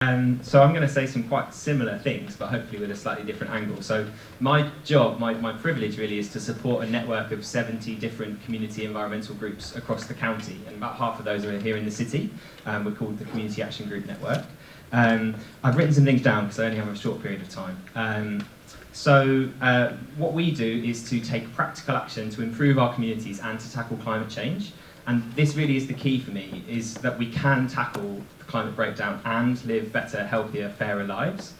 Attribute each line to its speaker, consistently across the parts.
Speaker 1: So I'm going to say some quite similar things, but hopefully with a slightly different angle. So my job, my privilege really, is to support a network of 70 different community environmental groups across the county, and about half of those are here in the city. We're called the Community Action Group Network. I've written some things down because I only have a short period of time. What we do is to take practical action to improve our communities and to tackle climate change. And this really is the key for me, is that we can tackle the climate breakdown and live better, healthier, fairer lives.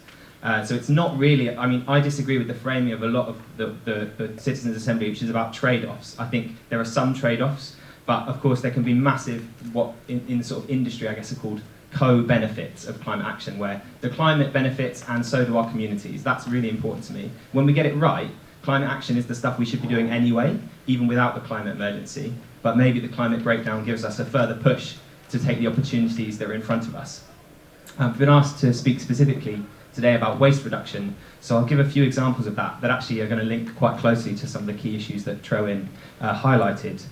Speaker 1: So it's not really, I disagree with the framing of a lot of the Citizens' Assembly, which is about trade-offs. I think there are some trade-offs, but of course there can be massive, what in the sort of industry I guess are called co-benefits of climate action, where the climate benefits and so do our communities. That's really important to me. When we get it right, climate action is the stuff we should be doing anyway, even without the climate emergency. But maybe the climate breakdown gives us a further push to take the opportunities that are in front of us. I've been asked to speak specifically today about waste reduction, so I'll give a few examples of that actually are going to link quite closely to some of the key issues that Owen highlighted.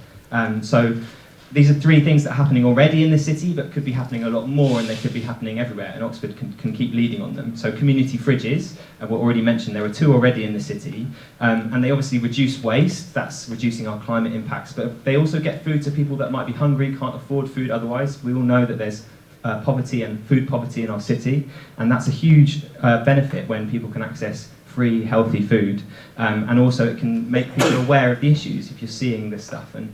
Speaker 1: So these are three things that are happening already in the city, but could be happening a lot more, and they could be happening everywhere, and Oxford can keep leading on them. So community fridges, were already mentioned, there are 2 already in the city, and they obviously reduce waste, that's reducing our climate impacts, but they also get food to people that might be hungry, can't afford food otherwise. We all know that there's poverty and food poverty in our city, and that's a huge benefit when people can access free, healthy food, and also it can make people aware of the issues if you're seeing this stuff. And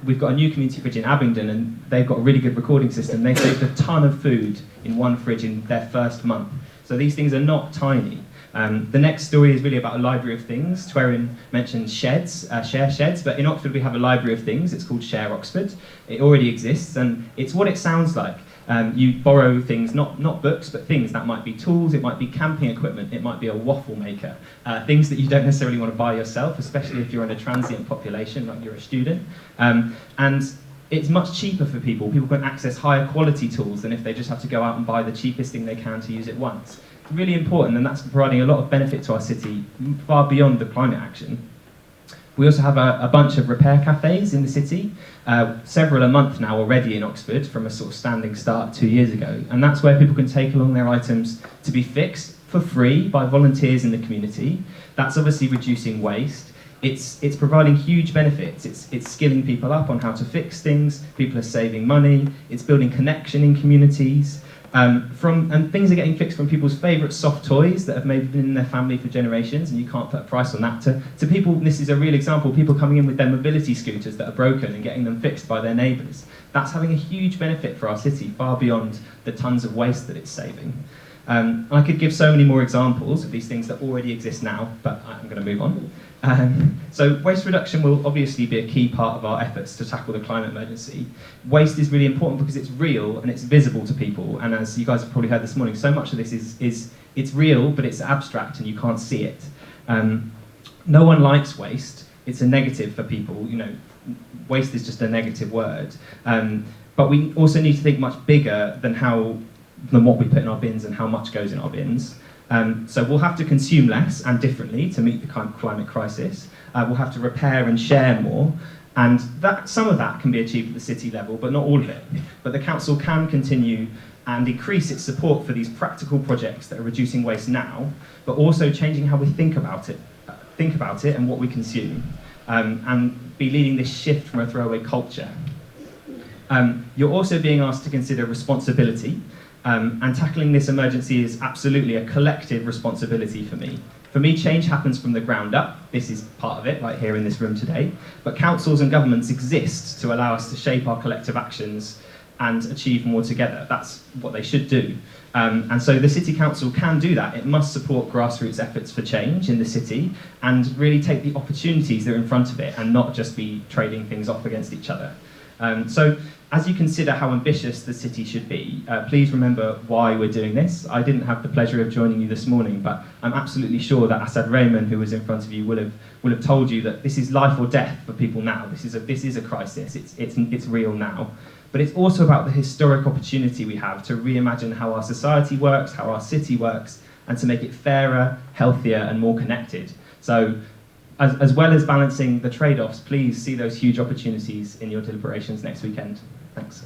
Speaker 1: we've got a new community fridge in Abingdon, and they've got a really good recording system. They saved a ton of food in one fridge in their first month. So these things are not tiny. The next story is really about a library of things. Twerin mentioned sheds, share sheds, but in Oxford we have a library of things. It's called Share Oxford. It already exists, and it's what it sounds like. You borrow things, not books, but things that might be tools, it might be camping equipment, it might be a waffle maker, things that you don't necessarily want to buy yourself, especially if you're in a transient population, like you're a student. And it's much cheaper for people. People can access higher quality tools than if they just have to go out and buy the cheapest thing they can to use it once. It's really important, and that's providing a lot of benefit to our city, far beyond the climate action. We also have a bunch of repair cafes in the city, several a month now already in Oxford, from a sort of standing start 2 years ago. And that's where people can take along their items to be fixed for free by volunteers in the community. That's obviously reducing waste. It's providing huge benefits. It's skilling people up on how to fix things. People are saving money. It's building connection in communities. And things are getting fixed from people's favourite soft toys that have maybe been in their family for generations, and you can't put a price on that, to people, this is a real example, people coming in with their mobility scooters that are broken and getting them fixed by their neighbours. That's having a huge benefit for our city, far beyond the tons of waste that it's saving. I could give so many more examples of these things that already exist now, but I'm going to move on. So waste reduction will obviously be a key part of our efforts to tackle the climate emergency. Waste is really important because it's real and it's visible to people, and as you guys have probably heard this morning, so much of this is it's real, but it's abstract and you can't see it. No one likes waste. It's a negative for people. You know, waste is just a negative word. But we also need to think much bigger than what we put in our bins and how much goes in our bins. So we'll have to consume less and differently to meet the climate crisis. We'll have to repair and share more, and some of that can be achieved at the city level, but not all of it. But the council can continue and increase its support for these practical projects that are reducing waste now, but also changing how we think about it and what we consume, and be leading this shift from a throwaway culture. You're also being asked to consider responsibility. And tackling this emergency is absolutely a collective responsibility for me. For me, change happens from the ground up. This is part of it, right here in this room today. But councils and governments exist to allow us to shape our collective actions and achieve more together. That's what they should do. And so the City Council can do that. It must support grassroots efforts for change in the city and really take the opportunities that are in front of it and not just be trading things off against each other. So as you consider how ambitious the city should be, please remember why we're doing this. I didn't have the pleasure of joining you this morning, but I'm absolutely sure that Asad Rehman, who was in front of you, will have told you that this is life or death for people now. This is a crisis. It's real now. But it's also about the historic opportunity we have to reimagine how our society works, how our city works, and to make it fairer, healthier, and more connected. So, as well as balancing the trade-offs, please see those huge opportunities in your deliberations next weekend. Thanks.